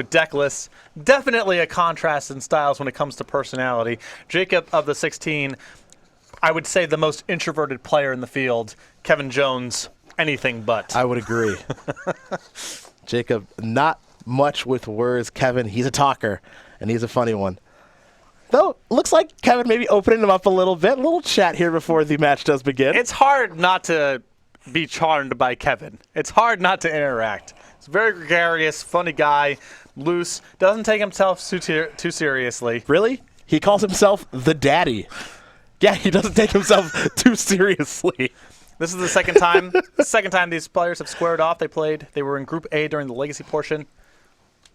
with deck lists. Definitely a contrast in styles when it comes to personality. Jacob of the 16, I would say the most introverted player in the field. Kevin Jones, anything but. I would agree. Jacob, not much with words. Kevin, he's a talker, and he's a funny one. Though, looks like Kevin maybe opening him up a little bit. A little chat here before the match does begin. It's hard not to be charmed by Kevin. It's hard not to interact. He's a very gregarious, funny guy, loose, doesn't take himself too seriously. Really? He calls himself the daddy. Yeah, he doesn't take himself too seriously. This is the second time these players have squared off. They were in Group A during the Legacy portion.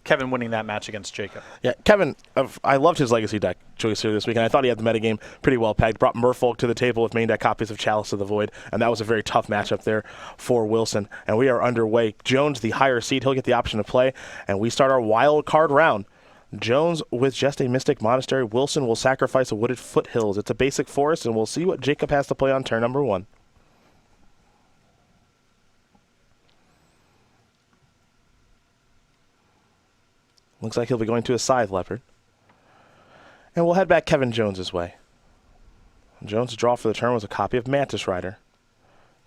Kevin winning that match against Jacob. Yeah, Kevin, I loved his Legacy deck choice here this week, and I thought he had the metagame pretty well pegged. Brought Merfolk to the table with main deck copies of Chalice of the Void, and that was a very tough matchup there for Wilson. And we are underway. Jones, the higher seed, he'll get the option to play, and we start our wild card round. Jones with just a Mystic Monastery. Wilson will sacrifice a Wooded Foothills. It's a basic forest, and we'll see what Jacob has to play on turn number 1. Looks like he'll be going to a Scythe Leopard. And we'll head back Kevin Jones's way. Jones' draw for the turn was a copy of Mantis Rider.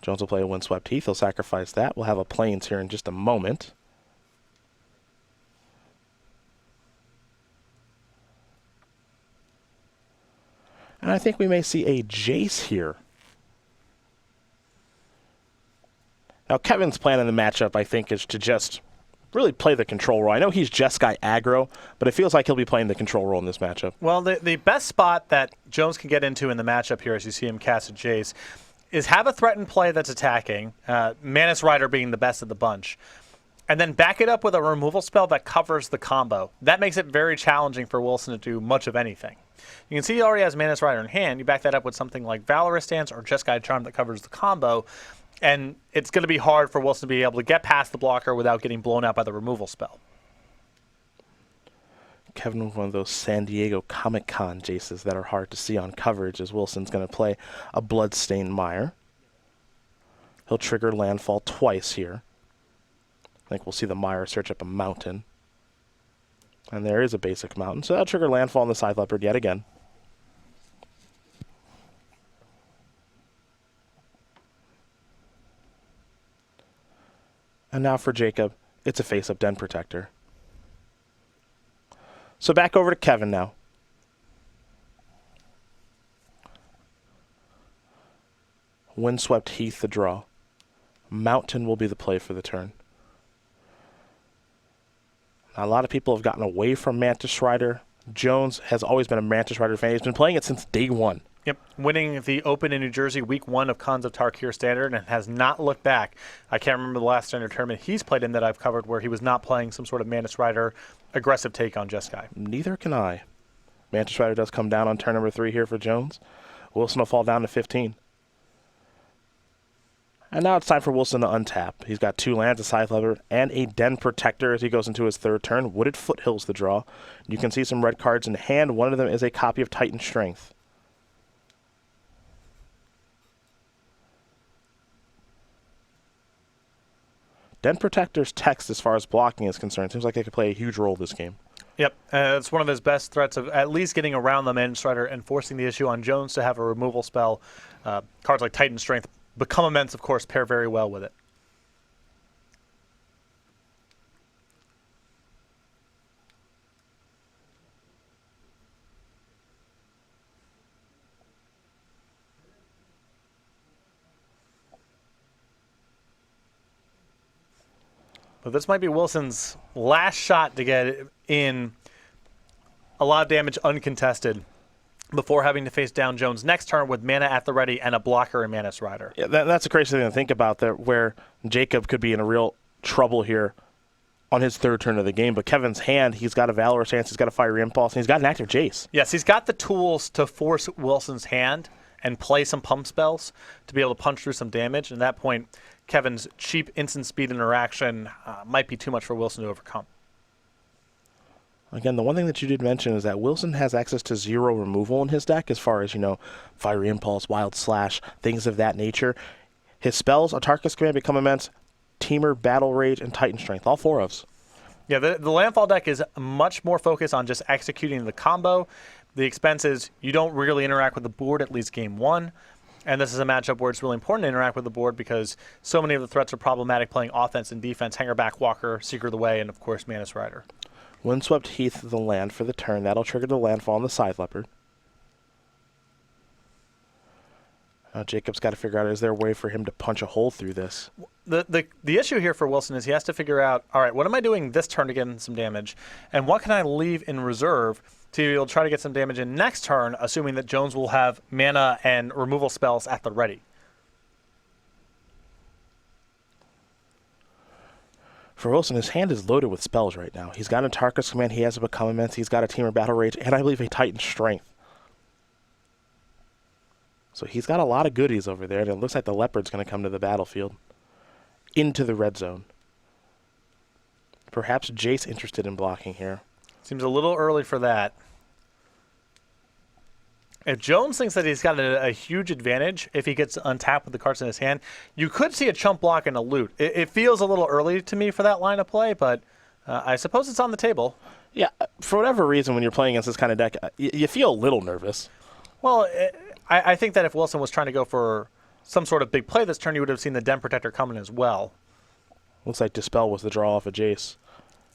Jones will play a Windswept Heath. He'll sacrifice that. We'll have a Plains here in just a moment. And I think we may see a Jace here. Now, Kevin's plan in the matchup, I think, is to just really play the control role. I know he's Jeskai aggro, but it feels like he'll be playing the control role in this matchup. Well, the best spot that Jones can get into in the matchup here, as you see him cast a Jace, is have a threat in play that's attacking, Mantis Rider being the best of the bunch, and then back it up with a removal spell that covers the combo. That makes it very challenging for Wilson to do much of anything. You can see he already has Mantis Rider in hand. You back that up with something like Valorous Stance or Jeskai Charm that covers the combo, and it's going to be hard for Wilson to be able to get past the blocker without getting blown out by the removal spell. Kevin with one of those San Diego Comic-Con Jaces that are hard to see on coverage, as Wilson's going to play a Bloodstained Mire. He'll trigger landfall twice here. I think we'll see the Mire search up a mountain. And there is a basic mountain, so that'll trigger landfall on the Scythe Leopard yet again. And now for Jacob, it's a face-up Den Protector. So back over to Kevin now. Windswept Heath the draw. Mountain will be the play for the turn. Now, a lot of people have gotten away from Mantis Rider. Jones has always been a Mantis Rider fan. He's been playing it since day one. Yep, winning the Open in New Jersey week 1 of Khans of Tarkir Standard and has not looked back. I can't remember the last Standard tournament he's played in that I've covered where he was not playing some sort of Mantis Rider aggressive take on Jeskai. Neither can I. Mantis Rider does come down on turn number 3 here for Jones. Wilson will fall down to 15. And now it's time for Wilson to untap. He's got 2 lands, a Scythe Leopard, and a Den Protector as he goes into his 3rd turn. Wooded Foothills the draw. You can see some red cards in hand. One of them is a copy of Titan Strength. Den Protector's text as far as blocking is concerned seems like it could play a huge role this game. Yep, it's one of his best threats of at least getting around the Mantis Rider and forcing the issue on Jones to have a removal spell. Cards like Titan Strength become immense, of course, pair very well with it. But this might be Wilson's last shot to get in a lot of damage uncontested before having to face down Jones next turn with mana at the ready and a blocker in Mantis Rider. Yeah, that's a crazy thing to think about there, where Jacob could be in a real trouble here on his 3rd turn of the game. But Kevin's hand, he's got a Valorous Stance, he's got a Fiery Impulse, and he's got an active Jace. Yes, he's got the tools to force Wilson's hand and play some pump spells to be able to punch through some damage. And at that point, Kevin's cheap instant speed interaction might be too much for Wilson to overcome. Again, the one thing that you did mention is that Wilson has access to 0 removal in his deck as far as, Fiery Impulse, Wild Slash, things of that nature. His spells, Autarchus Command, become immense, Teamer, Battle Rage, and Titan Strength, all 4 ofs. Yeah, the landfall deck is much more focused on just executing the combo. The expense is you don't really interact with the board at least game one. And this is a matchup where it's really important to interact with the board because so many of the threats are problematic playing offense and defense. Hangerback, Walker, Seeker of the Way, and of course Manus Rider. Windswept Heath, the land for the turn. That'll trigger the landfall on the Scythe Leopard. Jacob's got to figure out, is there a way for him to punch a hole through this? The issue here for Wilson is he has to figure out, all right, what am I doing this turn to get in some damage? And what can I leave in reserve to be able to try to get some damage in next turn, assuming that Jones will have mana and removal spells at the ready? For Wilson, his hand is loaded with spells right now. He's got a Tarkus Command, he has a Become Immense, he's got a Teamer Battle Rage, and I believe a Titan Strength. So he's got a lot of goodies over there, and it looks like the Leopard's going to come to the battlefield. Into the red zone. Perhaps Jace interested in blocking here. Seems a little early for that. If Jones thinks that he's got a huge advantage if he gets untapped with the cards in his hand, you could see a chump block and a loot. It feels a little early to me for that line of play, but I suppose it's on the table. Yeah, for whatever reason, when you're playing against this kind of deck, you feel a little nervous. Well, I think that if Wilson was trying to go for some sort of big play this turn, you would have seen the Den Protector coming as well. Looks like Dispel was the draw off of Jace.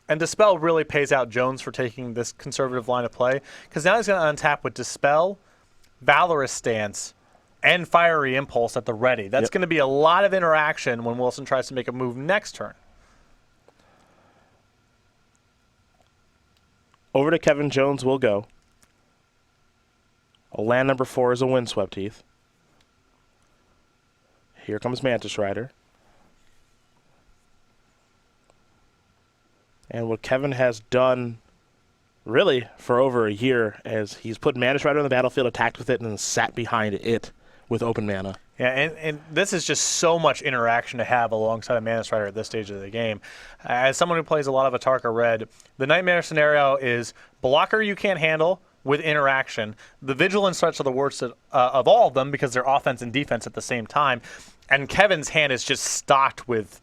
And Dispel really pays out Jones for taking this conservative line of play, because now he's going to untap with Dispel, Valorous Stance, and Fiery Impulse at the ready. That's going to be a lot of interaction when Wilson tries to make a move next turn. Over to Kevin Jones will go. Land number 4 is a Windswept Heath. Here comes Mantis Rider. And what Kevin has done, really, for over a year, is he's put Mantis Rider on the battlefield, attacked with it, and then sat behind it with open mana. Yeah, and this is just so much interaction to have alongside a Mantis Rider at this stage of the game. As someone who plays a lot of Atarka Red, the Nightmare scenario is blocker you can't handle with interaction. The Vigilance threats are the worst of all of them because they're offense and defense at the same time. And Kevin's hand is just stocked with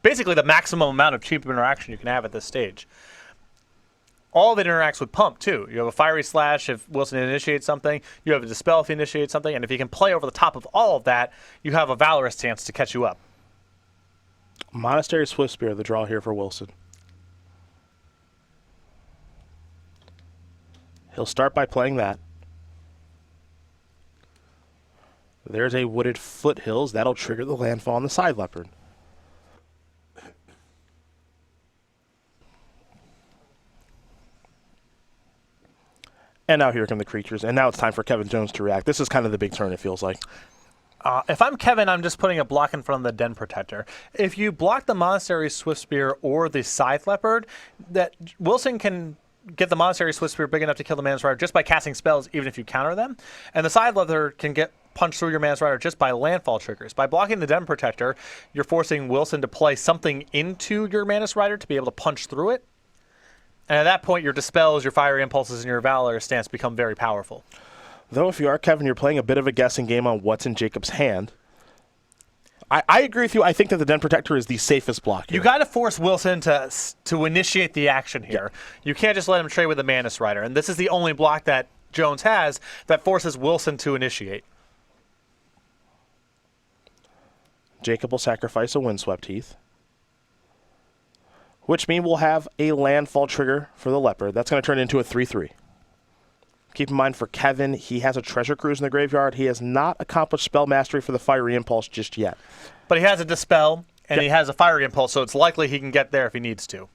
basically the maximum amount of cheap interaction you can have at this stage. All of it interacts with Pump, too. You have a Fiery Slash if Wilson initiates something. You have a Dispel if he initiates something. And if he can play over the top of all of that, you have a Valorous Stance to catch you up. Monastery Swiftspear, the draw here for Wilson. He'll start by playing that. There's a Wooded Foothills. That'll trigger the landfall on the Scythe Leopard. And now here come the creatures. And now it's time for Kevin Jones to react. This is kind of the big turn, it feels like. If I'm Kevin, I'm just putting a block in front of the Den Protector. If you block the Monastery Swiftspear or the Scythe Leopard, that Wilson can get the Monastery Swiftspear big enough to kill the Manus Rider just by casting spells, even if you counter them. And the Scythe Leopard can get punched through your Manus Rider just by landfall triggers. By blocking the Den Protector, you're forcing Wilson to play something into your Manus Rider to be able to punch through it. And at that point, your Dispels, your Fiery Impulses, and your Valor Stance become very powerful. Though if you are Kevin, you're playing a bit of a guessing game on what's in Jacob's hand. I agree with you. I think that the Den Protector is the safest block here. You got to force Wilson to initiate the action here. Yeah. You can't just let him trade with the Manus Rider. And this is the only block that Jones has that forces Wilson to initiate. Jacob will sacrifice a Windswept Heath, which means we'll have a landfall trigger for the Leopard. That's going to turn into a 3/3. Keep in mind, for Kevin, he has a Treasure Cruise in the graveyard. He has not accomplished Spell Mastery for the Fiery Impulse just yet. But he has a Dispel, and he has a Fiery Impulse, so it's likely he can get there if he needs to.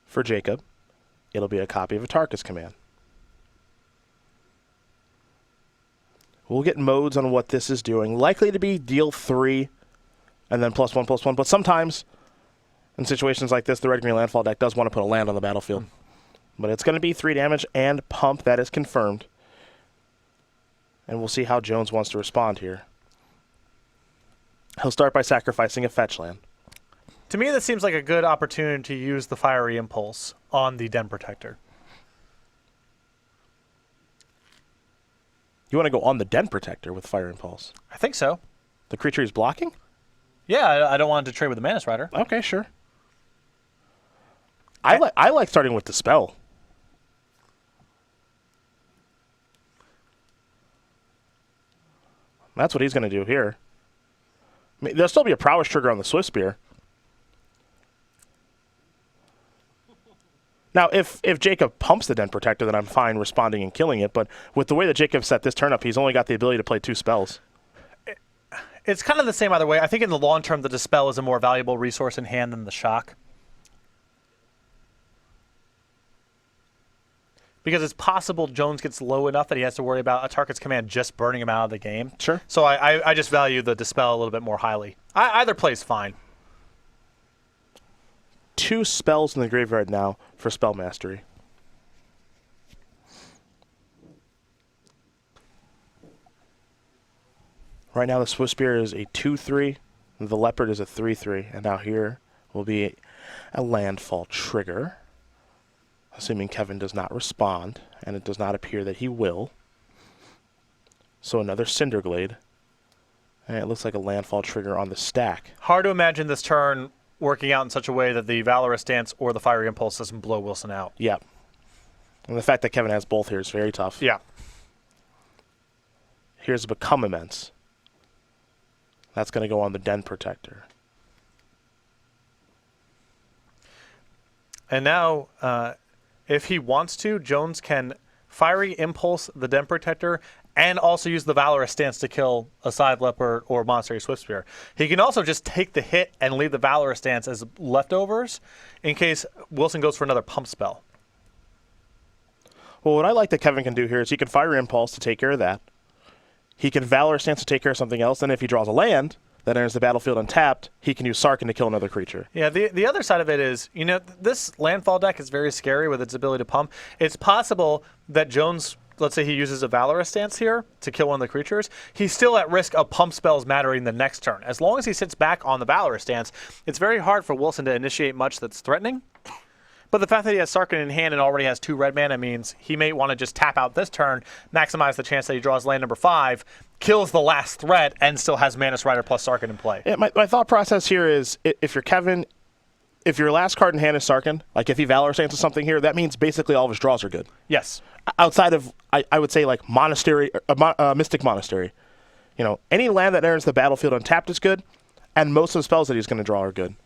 For Jacob, it'll be a copy of a Tarkus Command. We'll get modes on what this is doing. Likely to be deal 3, and then +1/+1. But sometimes, in situations like this, the red-green landfall deck does want to put a land on the battlefield. But it's going to be 3 damage and Pump. That is confirmed. And we'll see how Jones wants to respond here. He'll start by sacrificing a fetch land. To me, this seems like a good opportunity to use the Fiery Impulse on the Den Protector. You want to go on the Den Protector with Fire Impulse. I think so. The creature he's blocking? Yeah, I don't want to trade with the Manus Rider. Okay, sure. I like starting with Dispel. That's what he's going to do here. I mean, there'll still be a prowess trigger on the Swift Spear. Now, if Jacob pumps the Den Protector, then I'm fine responding and killing it. But with the way that Jacob set this turn up, he's only got the ability to play 2 spells. It's kind of the same either way. I think in the long term, the Dispel is a more valuable resource in hand than the Shock. Because it's possible Jones gets low enough that he has to worry about a target's command just burning him out of the game. Sure. So I just value the Dispel a little bit more highly. Either play's fine. 2 spells in the graveyard now for Spell Mastery. Right now the Swift Spear is a 2/3, the Leopard is a 3/3, and now here will be a landfall trigger, assuming Kevin does not respond, and it does not appear that he will. So another Cinderglade, and it looks like a landfall trigger on the stack. Hard to imagine this turn working out in such a way that the Valorous Dance or the Fiery Impulse doesn't blow Wilson out. Yeah. And the fact that Kevin has both here is very tough. Yeah. Here's Become Immense. That's going to go on the Den Protector. And now, if he wants to, Jones can Fiery Impulse the Den Protector and also use the Valorous Stance to kill a Scythe Leopard or Monastery Swift Spear. He can also just take the hit and leave the Valorous Stance as leftovers in case Wilson goes for another pump spell. Well, what I like that Kevin can do here is he can Fiery Impulse to take care of that. He can Valorous Stance to take care of something else, and if he draws a land that enters the battlefield untapped, he can use Sarkhan to kill another creature. Yeah, the other side of it is, this landfall deck is very scary with its ability to pump. It's possible that Jones, let's say he uses a Valorous Stance here to kill one of the creatures, he's still at risk of pump spells mattering the next turn. As long as he sits back on the Valorous Stance, it's very hard for Wilson to initiate much that's threatening. But the fact that he has Sarkhan in hand and already has 2 red mana means he may want to just tap out this turn, maximize the chance that he draws land number 5, kills the last threat, and still has Manus Rider plus Sarkhan in play. Yeah, my thought process here is, if you're Kevin, if your last card in hand is Sarkhan, like if he Valorous Stances something here, that means basically all of his draws are good. Yes. Outside of, I would say, like Monastery, Mystic Monastery. Any land that enters the battlefield untapped is good, and most of the spells that he's going to draw are good.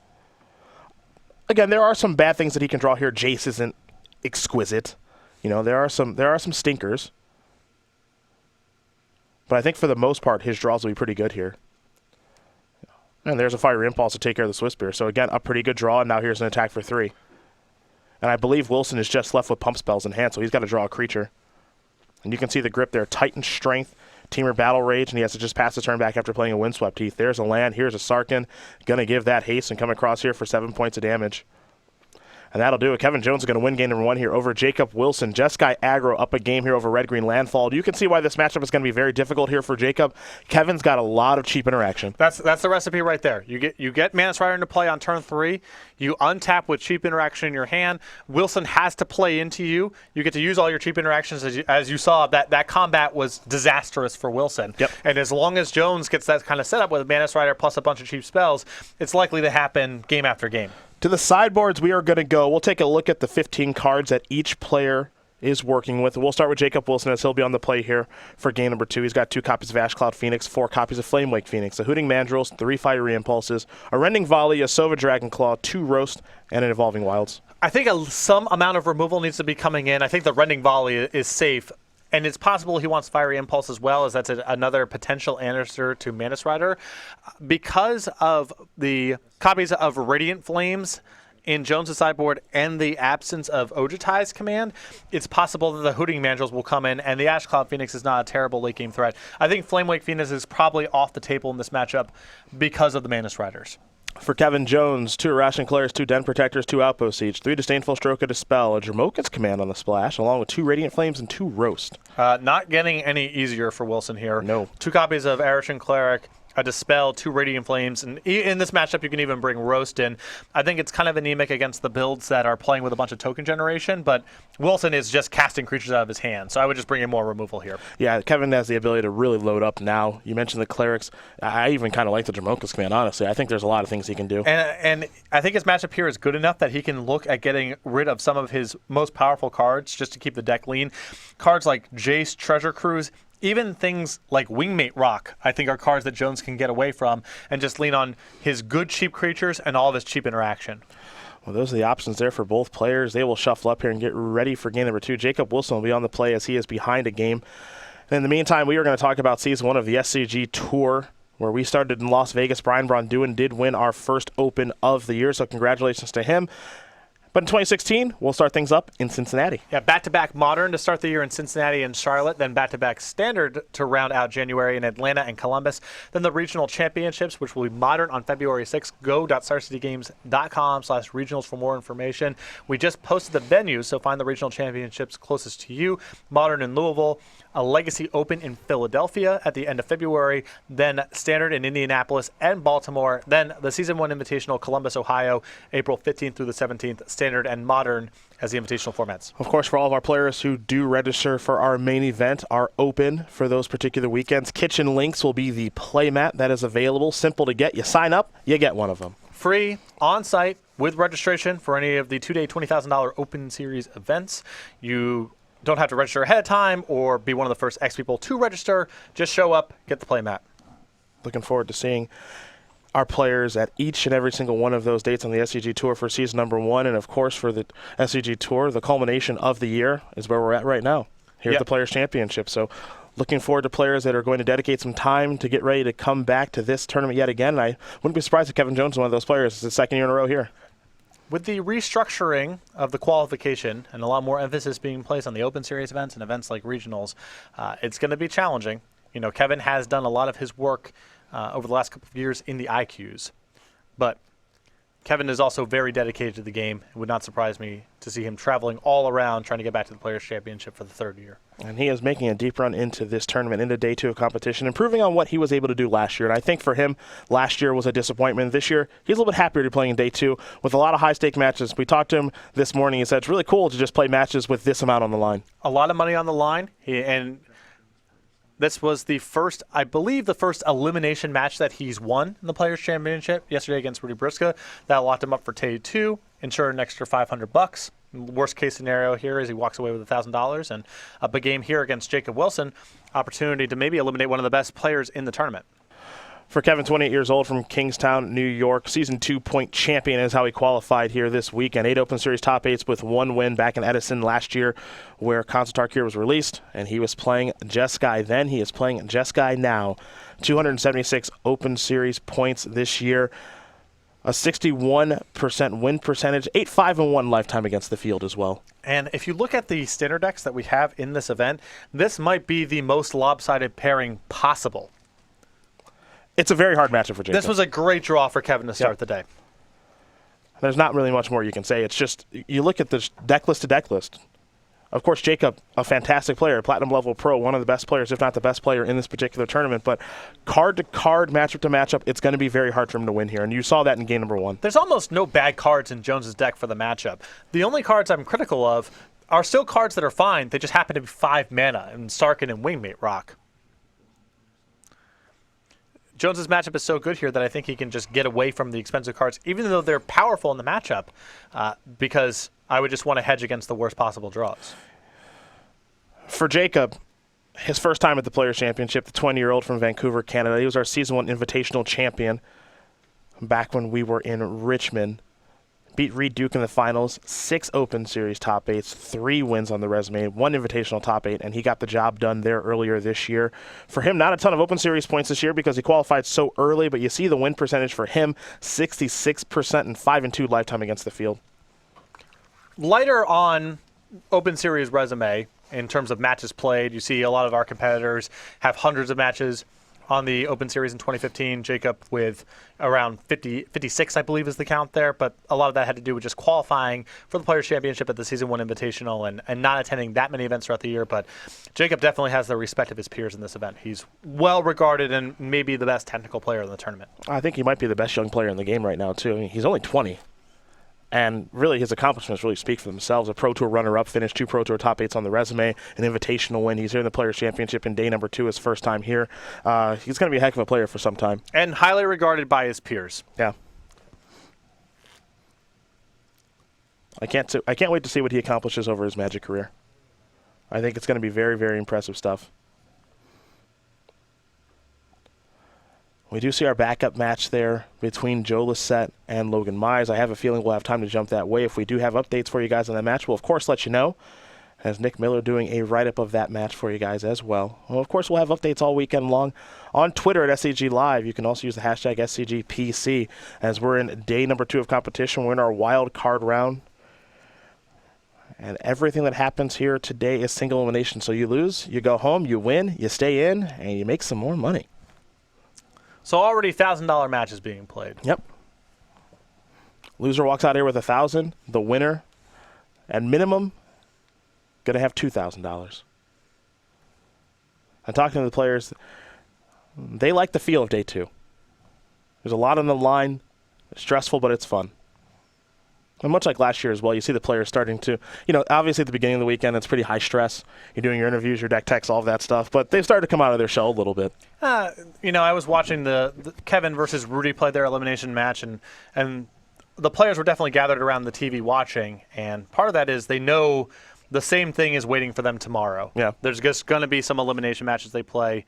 Again, there are some bad things that he can draw here. Jace isn't exquisite. There are some stinkers. But I think for the most part, his draws will be pretty good here. And there's a Fiery Impulse to take care of the Swift Spear. So again, a pretty good draw, and now here's an attack for 3. And I believe Wilson is just left with pump spells in hand, so he's got to draw a creature. And you can see the grip there, Titan Strength, Teamer Battle Rage, and he has to just pass the turn back after playing a Windswept Heath. There's a land, here's a Sarkhan, going to give that haste and come across here for 7 points of damage. And that'll do it. Kevin Jones is going to win game number 1 here over Jacob Wilson. Jeskai aggro up a game here over Red-Green Landfall. You can see why this matchup is going to be very difficult here for Jacob. Kevin's got a lot of cheap interaction. That's the recipe right there. You get Manus Rider into play on turn 3. You untap with cheap interaction in your hand. Wilson has to play into you. You get to use all your cheap interactions. As you saw, that combat was disastrous for Wilson. Yep. And as long as Jones gets that kind of setup with Manus Rider plus a bunch of cheap spells, it's likely to happen game after game. To the sideboards we are going to go. We'll take a look at the 15 cards that each player is working with. We'll start with Jacob Wilson as he'll be on the play here for game number 2. He's got 2 copies of Ash Cloud Phoenix, 4 copies of Flamewake Phoenix, a Hooting Mandrills, 3 Fiery Impulses, a Rending Volley, a Sova Dragonclaw, 2 Roast, and an Evolving Wilds. I think some amount of removal needs to be coming in. I think the Rending Volley is safe. And it's possible he wants Fiery Impulse as well, as that's another potential answer to Manus Rider. Because of the copies of Radiant Flames in Jones' sideboard and the absence of Ojutai's command, it's possible that the Hooting Mandrills will come in, and the Ash Cloud Phoenix is not a terrible late-game threat. I think Flamewake Phoenix is probably off the table in this matchup because of the Manus Riders. For Kevin Jones, 2 Irrational Clairs, 2 Den Protectors, 2 Outpost Siege, 3 Disdainful Stroke of Dispel, a Dromoka's Command on the splash, along with 2 Radiant Flames and 2 Roast. Not getting any easier for Wilson here. No. 2 copies of Arishan Cleric, a Dispel, 2 Radiant Flames, and in this matchup you can even bring Roast in. I think it's kind of anemic against the builds that are playing with a bunch of token generation, but Wilson is just casting creatures out of his hand, so I would just bring in more removal here. Yeah, Kevin has the ability to really load up now. You mentioned the Clerics. I even kind of like the Dramoka's command, honestly. I think there's a lot of things he can do. And I think his matchup here is good enough that he can look at getting rid of some of his most powerful cards just to keep the deck lean. Cards like Jace, Treasure Cruise, even things like Wingmate Rock, I think are cards that Jones can get away from and just lean on his good cheap creatures and all of his cheap interaction. Well, those are the options there for both players. They will shuffle up here and get ready for game number 2. Jacob Wilson will be on the play as he is behind a game. And in the meantime, we are going to talk about Season 1 of the SCG Tour, where we started in Las Vegas. Brian Braun-Duin did win our first Open of the year, so congratulations to him. But in 2016, we'll start things up in Cincinnati. Yeah, back-to-back Modern to start the year in Cincinnati and Charlotte, then back-to-back Standard to round out January in Atlanta and Columbus, then the Regional Championships, which will be Modern on February 6th. Go.starcitygames.com/regionals for more information. We just posted the venues, so find the Regional Championships closest to you. Modern in Louisville, a Legacy Open in Philadelphia at the end of February, then Standard in Indianapolis and Baltimore, then the Season 1 Invitational Columbus, Ohio, April 15th through the 17th, Standard and Modern as the invitational formats. Of course, for all of our players who do register for our main event, our Open for those particular weekends, Kitchen Links will be the playmat that is available. Simple to get. You sign up, you get one of them. Free, on-site, with registration for any of the 2-day $20,000 Open Series events. You don't have to register ahead of time or be one of the first X people to register. Just show up, get the playmat. Looking forward to seeing our players at each and every single one of those dates on the SCG Tour for season number 1. And, of course, for the SCG Tour, the culmination of the year is where we're at right now, here at the Players' Championship. So looking forward to players that are going to dedicate some time to get ready to come back to this tournament yet again. And I wouldn't be surprised if Kevin Jones is one of those players. It's his second year in a row here. With the restructuring of the qualification and a lot more emphasis being placed on the Open Series events and events like regionals, it's going to be challenging. You know, Kevin has done a lot of his work over the last couple of years in the IQs, but Kevin is also very dedicated to the game. It would not surprise me to see him traveling all around trying to get back to the Players' Championship for the 3rd year. And he is making a deep run into this tournament, into day 2 of competition, improving on what he was able to do last year. And I think for him, last year was a disappointment. This year, he's a little bit happier to be playing in day 2 with a lot of high-stake matches. We talked to him this morning. He said it's really cool to just play matches with this amount on the line. A lot of money on the line, and this was the first, I believe, the first elimination match that he's won in the Players' Championship yesterday against Rudy Briska. That locked him up for day 2, ensured an extra $500. Worst case scenario here is he walks away with $1,000, and a big game here against Jacob Wilson, opportunity to maybe eliminate one of the best players in the tournament. For Kevin, 28 years old from Kingstown, New York, Season 2 point champion is how he qualified here this weekend. 8 Open Series top 8s with 1 win back in Edison last year where Concertar Cure was released, and he was playing Jeskai then. He is playing Jeskai now. 276 Open Series points this year. A 61% win percentage, 8-5-1 lifetime against the field as well. And if you look at the standard decks that we have in this event, this might be the most lopsided pairing possible. It's a very hard matchup for Jacob. This was a great draw for Kevin to start the day. There's not really much more you can say. It's just, you look at this deck list to deck list. Of course, Jacob, a fantastic player, platinum level pro, one of the best players, if not the best player in this particular tournament. But card to card, matchup to matchup, it's going to be very hard for him to win here. And you saw that in game number 1. There's almost no bad cards in Jones's deck for the matchup. The only cards I'm critical of are still cards that are fine. They just happen to be 5 mana in Sarkin and Wingmate Rock. Jones's matchup is so good here that I think he can just get away from the expensive cards, even though they're powerful in the matchup, because I would just want to hedge against the worst possible draws. For Jacob, his first time at the Players' Championship, the 20-year-old from Vancouver, Canada, he was our Season 1 Invitational champion back when we were in Richmond. Beat Reed Duke in the finals, 6 Open Series top 8s, 3 wins on the resume, 1 Invitational top 8, and he got the job done there earlier this year. For him, not a ton of Open Series points this year because he qualified so early, but you see the win percentage for him, 66% and 5-2 lifetime against the field. Lighter on Open Series resume in terms of matches played. You see a lot of our competitors have hundreds of matches, on the Open Series in 2015. Jacob with around 56, I believe, is the count there. But a lot of that had to do with just qualifying for the Players' Championship at the Season 1 Invitational and not attending that many events throughout the year. But Jacob definitely has the respect of his peers in this event. He's well regarded and maybe the best technical player in the tournament. I think he might be the best young player in the game right now, too. I mean, he's only 20. And really, his accomplishments really speak for themselves. A Pro Tour runner-up, finished 2 Pro Tour top 8s on the resume, an invitational win. He's here in the Players' Championship in day number 2, his first time here. He's going to be a heck of a player for some time. And highly regarded by his peers. Yeah. I can't wait to see what he accomplishes over his Magic career. I think it's going to be very, very impressive stuff. We do see our backup match there between Joe Lissette and Logan Mize. I have a feeling we'll have time to jump that way. If we do have updates for you guys on that match, we'll of course let you know. As Nick Miller doing a write-up of that match for you guys as well. Well, of course, we'll have updates all weekend long on Twitter at SCG Live. You can also use the hashtag SCGPC as we're in day number 2 of competition. We're in our wild card round. And everything that happens here today is single elimination. So you lose, you go home, you win, you stay in, and you make some more money. So already $1,000 matches being played. Yep. Loser walks out here with $1,000. The winner, at minimum, going to have $2,000. And talking to the players, they like the feel of day 2. There's a lot on the line. It's stressful, but it's fun. And much like last year as well, you see the players starting to, obviously at the beginning of the weekend, it's pretty high stress. You're doing your interviews, your deck techs, all of that stuff. But they've started to come out of their shell a little bit. I was watching the Kevin versus Rudy play their elimination match, and the players were definitely gathered around the TV watching. And part of that is they know the same thing is waiting for them tomorrow. Yeah. There's just going to be some elimination matches they play.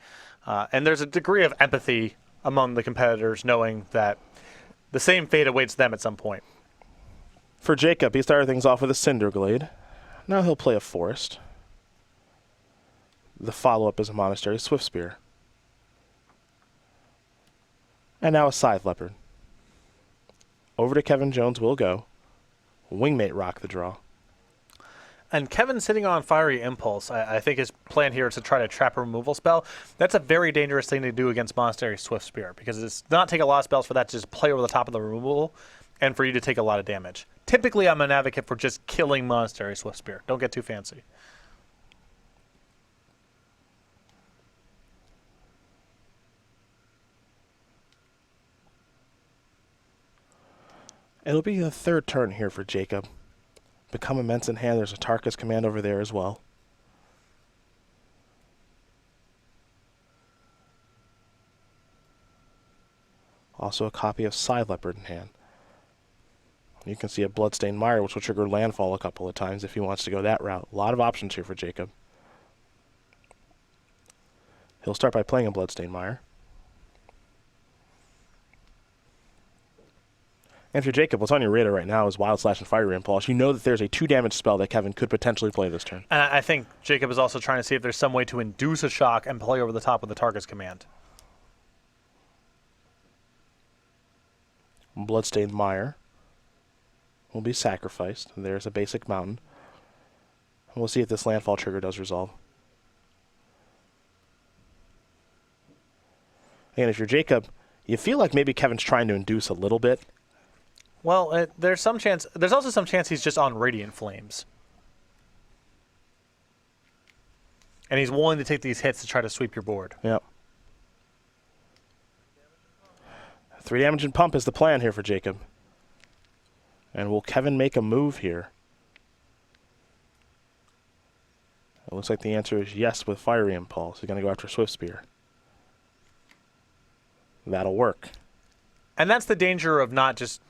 And there's a degree of empathy among the competitors knowing that the same fate awaits them at some point. For Jacob, he started things off with a Cinderglade. Now he'll play a Forest. The follow-up is a Monastery Swiftspear. And now a Scythe Leopard. Over to Kevin Jones will go. Wingmate rock the draw. And Kevin sitting on Fiery Impulse, I think his plan here is to try to trap a removal spell. That's a very dangerous thing to do against Monastery Swiftspear because it's not take a lot of spells for that to just play over the top of the removal and for you to take a lot of damage. Typically, I'm an advocate for just killing Monastery Swiftspear. Don't get too fancy. It'll be the 3rd turn here for Jacob. Become Immense in hand. There's a Tarkus command over there as well. Also a copy of Scythe Leopard in hand. You can see a Bloodstained Mire, which will trigger landfall a couple of times if he wants to go that route. A lot of options here for Jacob. He'll start by playing a Bloodstained Mire. And for Jacob, what's on your radar right now is Wild Slash and Fiery Impulse. You know that there's a 2-damage spell that Kevin could potentially play this turn. And I think Jacob is also trying to see if there's some way to induce a shock and play over the top of the Tarkus command. Bloodstained Mire will be sacrificed. There's a basic mountain. We'll see if this landfall trigger does resolve. And if you're Jacob, you feel like maybe Kevin's trying to induce a little bit. Well, there's some chance. There's also some chance he's just on Radiant Flames. And he's willing to take these hits to try to sweep your board. Yep. 3 damage and pump is the plan here for Jacob. And will Kevin make a move here? It looks like the answer is yes with Fiery Impulse. He's going to go after Swiftspear. That'll work. And that's the danger of not just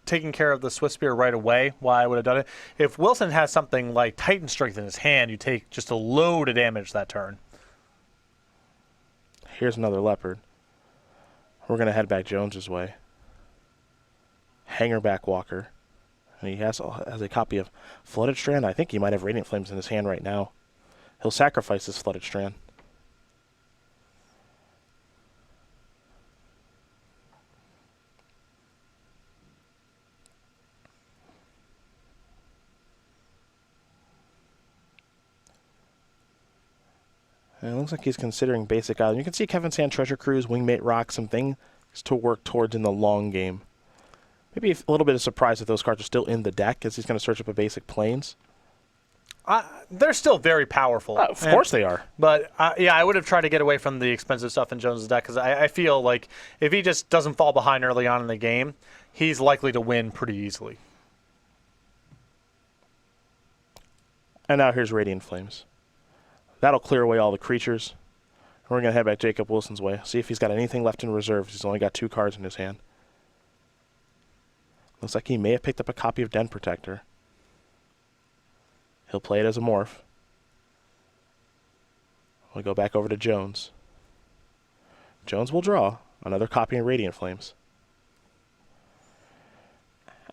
taking care of the Swiftspear right away, why I would have done it. If Wilson has something like Titan Strength in his hand, you take just a load of damage that turn. Here's another Leopard. We're going to head back Jones's way. Hangerback Walker. And he has a copy of Flooded Strand. I think he might have Radiant Flames in his hand right now. He'll sacrifice this Flooded Strand. And it looks like he's considering basic island. You can see Kevin's hand Treasure Cruise, Wingmate Rock, some things to work towards in the long game. Maybe a little bit of surprise that those cards are still in the deck as he's going to search up a basic Plains. They're still very powerful. Of course they are. But, yeah, I would have tried to get away from the expensive stuff in Jones' deck because I feel like if he just doesn't fall behind early on in the game, he's likely to win pretty easily. And now here's Radiant Flames. That'll clear away all the creatures. And we're going to head back Jacob Wilson's way. See if he's got anything left in reserve. He's only got 2 cards in his hand. Looks like he may have picked up a copy of Den Protector. He'll play it as a morph. We'll go back over to Jones. Jones will draw another copy of Radiant Flames.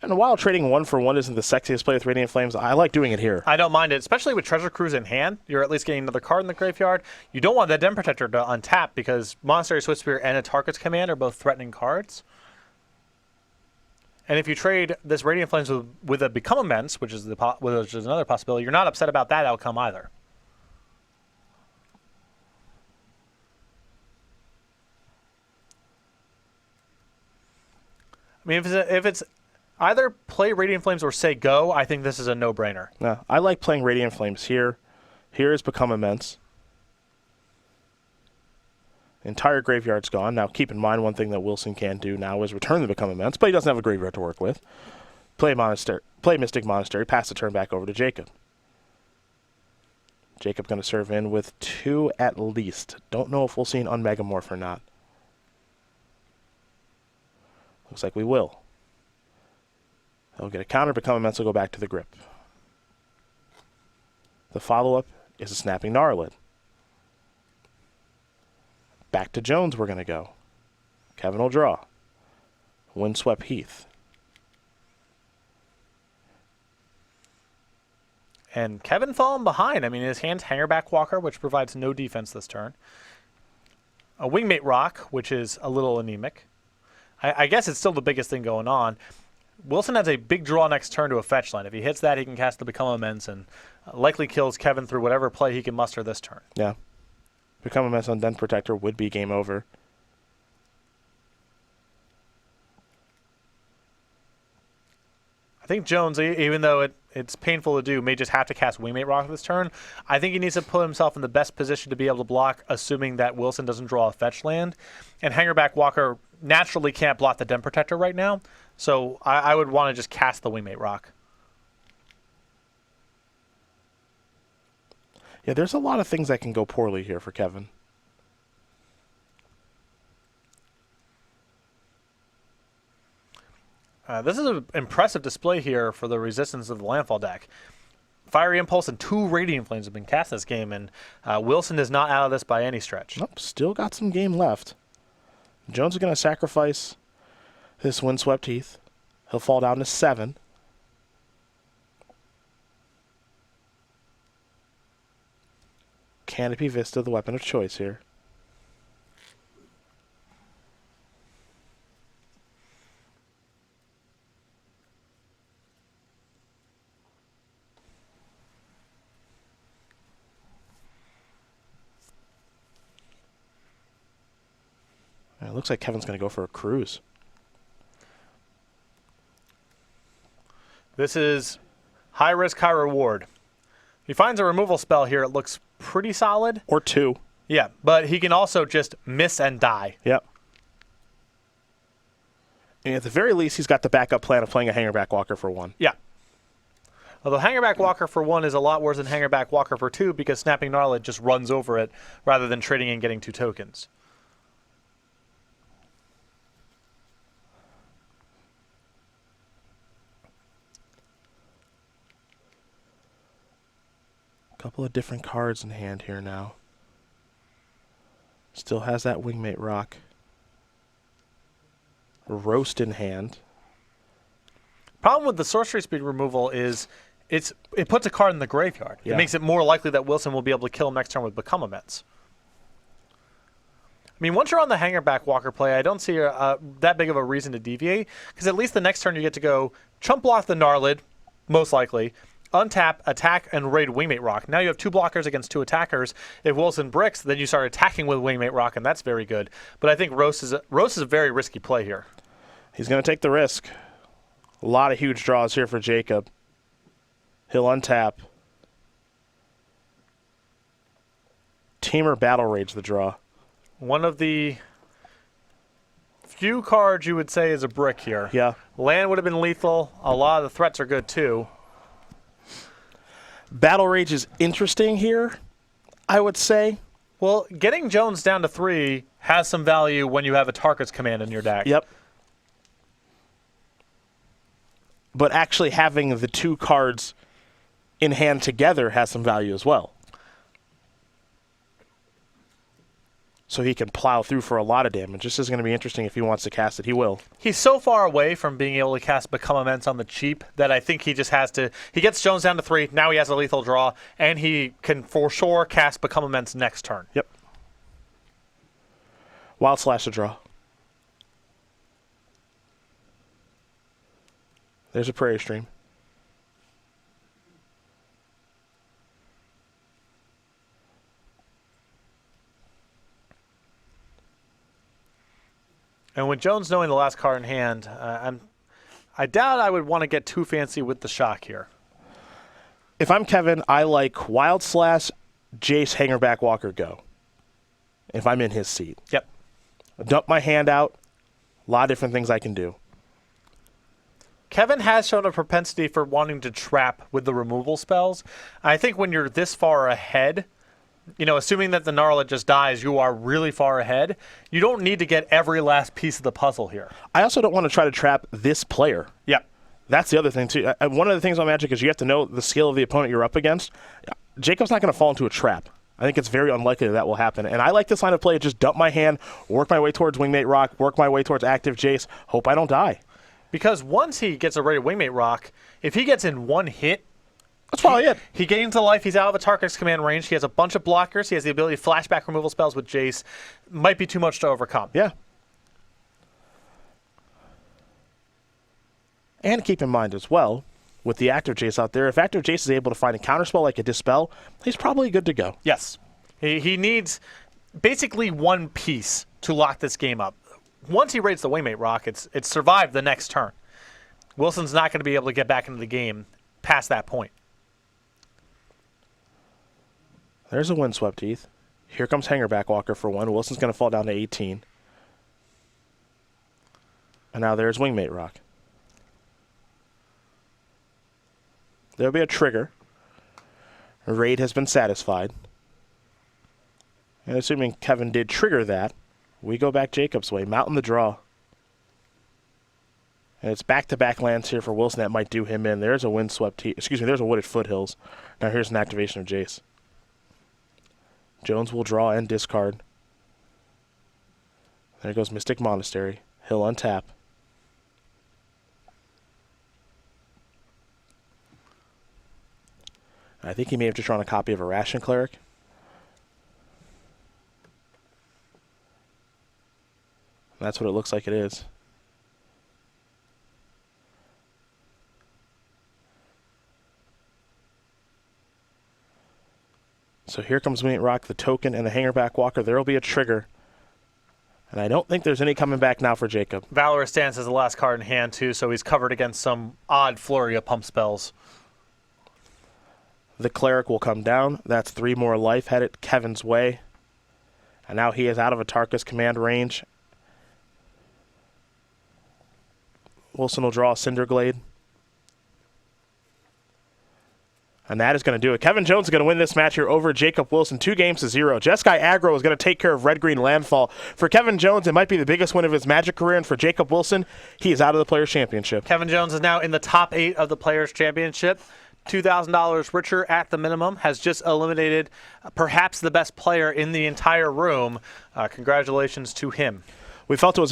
And while trading 1 for 1 isn't the sexiest play with Radiant Flames, I like doing it here. I don't mind it, especially with Treasure Cruise in hand. You're at least getting another card in the graveyard. You don't want that Den Protector to untap because Monastery Swiftspear and a Target's Command are both threatening cards. And if you trade this Radiant Flames with a Become Immense, which is another possibility, you're not upset about that outcome either. I mean, if it's either play Radiant Flames or say go, I think this is a no-brainer. No, I like playing Radiant Flames here. Here is Become Immense. Entire graveyard's gone. Now, keep in mind, one thing that Wilson can do now is return the Become Immense, but he doesn't have a graveyard to work with. Play Mystic Monastery, pass the turn back over to Jacob. Jacob going to serve in with 2 at least. Don't know if we'll see an Unmegamorph or not. Looks like we will. He'll get a counter, Become Immense will go back to the grip. The follow-up is a Snapping Gnarlid. Back to Jones we're going to go. Kevin will draw. Windswept Heath. And Kevin falling behind. I mean, his hand's Hangerback Walker, which provides no defense this turn. A Wingmate Rock, which is a little anemic. I guess it's still the biggest thing going on. Wilson has a big draw next turn to a fetch land. If he hits that, he can cast the Become Immense and likely kills Kevin through whatever play he can muster this turn. Yeah. Become Immense on Den Protector would be game over. I think Jones, even though it's painful to do, may just have to cast Wingmate Rock this turn. I think he needs to put himself in the best position to be able to block, assuming that Wilson doesn't draw a fetch land. And Hangerback Walker naturally can't block the Den Protector right now, so I would want to just cast the Wingmate Rock. Yeah, there's a lot of things that can go poorly here for Kevin. This is an impressive display here for the resistance of the Landfall deck. Fiery Impulse and 2 Radiant Flames have been cast this game, and Wilson is not out of this by any stretch. Nope, still got some game left. Jones is going to sacrifice this Windswept Heath. He'll fall down to 7. Canopy Vista, the weapon of choice here. And it looks like Kevin's going to go for a cruise. This is high risk, high reward. If he finds a removal spell here, it looks pretty solid. Or 2. Yeah, but he can also just miss and die. Yep. And at the very least, he's got the backup plan of playing a Hangerback Walker for 1. Yeah. Although Hangerback Walker for 1 is a lot worse than Hangerback Walker for 2 because Snapping Gnarlid just runs over it rather than trading and getting 2 tokens. Couple of different cards in hand here now. Still has that Wingmate Rock. Roast in hand. Problem with the sorcery speed removal is it puts a card in the graveyard. Yeah. It makes it more likely that Wilson will be able to kill him next turn with Become Immense. I mean, once you're on the Hangerback Walker play, I don't see that big of a reason to deviate, because at least the next turn you get to go chump block the Gnarlid, most likely, untap, attack, and raid Wingmate Rock. Now you have 2 blockers against 2 attackers. If Wilson bricks, then you start attacking with Wingmate Rock, and that's very good. But I think Roast is a very risky play here. He's going to take the risk. A lot of huge draws here for Jacob. He'll untap. Teamer Battle Rage the draw. One of the few cards you would say is a brick here. Yeah. Land would have been lethal. A lot of the threats are good too. Battle Rage is interesting here, I would say. Well, getting Jones down to 3 has some value when you have a Tarkus command in your deck. Yep. But actually having the 2 cards in hand together has some value as well. So he can plow through for a lot of damage. This is going to be interesting if he wants to cast it. He will. He's so far away from being able to cast Become Immense on the cheap that I think he just has to. He gets Jones down to 3. Now he has a lethal draw, and he can for sure cast Become Immense next turn. Yep. Wild Slash to draw. There's a Prairie Stream. And with Jones knowing the last card in hand, I doubt I would want to get too fancy with the shock here. If I'm Kevin, I like Wild Slash, Jace, Hangerback, Walker, go. If I'm in his seat. Yep. Dump my hand out. A lot of different things I can do. Kevin has shown a propensity for wanting to trap with the removal spells. I think when you're this far ahead, assuming that the Gnarlet just dies, you are really far ahead. You don't need to get every last piece of the puzzle here. I also don't want to try to trap this player. Yeah. That's the other thing, too. One of the things on Magic is you have to know the skill of the opponent you're up against. Jacob's not going to fall into a trap. I think it's very unlikely that will happen. And I like this line of play. Just dump my hand, work my way towards Wingmate Rock, work my way towards active Jace, hope I don't die. Because once he gets a rated Wingmate Rock, if he gets in 1 hit, that's probably it. He gains a life. He's out of a Tarkus command range. He has a bunch of blockers. He has the ability to flashback removal spells with Jace. Might be too much to overcome. Yeah. And keep in mind as well, with the active Jace out there, if active Jace is able to find a counterspell like a Dispel, he's probably good to go. Yes. He needs basically 1 piece to lock this game up. Once he raids the Wingmate Rock, it's survived the next turn. Wilson's not going to be able to get back into the game past that point. There's a Windswept Heath. Here comes Hangerback Walker for 1. Wilson's going to fall down to 18. And now there's Wingmate Rock. There'll be a trigger. A raid has been satisfied. And assuming Kevin did trigger that, we go back Jacob's way. Mountain the draw. And it's back-to-back lands here for Wilson that might do him in. There's a Windswept Heath. Excuse me, there's a Wooded Foothills. Now here's an activation of Jace. Jones will draw and discard. There goes Mystic Monastery. He'll untap. I think he may have just drawn a copy of a Ration Cleric. That's what it looks like it is. So here comes Wingmate Rock, the token, and the Hangerback Walker. There will be a trigger. And I don't think there's any coming back now for Jacob. Valorous Stance is the last card in hand, too, so he's covered against some odd flurry of pump spells. The Cleric will come down. That's 3 more life headed Kevin's way. And now he is out of a Tarkus command range. Wilson will draw a Cinderglade. And that is going to do it. Kevin Jones is going to win this match here over Jacob Wilson, 2-0. Jeskai Aggro is going to take care of Red-Green Landfall. For Kevin Jones, it might be the biggest win of his Magic career, and for Jacob Wilson, he is out of the Players' Championship. Kevin Jones is now in the top 8 of the Players' Championship. $2,000 richer at the minimum, has just eliminated perhaps the best player in the entire room. Congratulations to him. We felt it was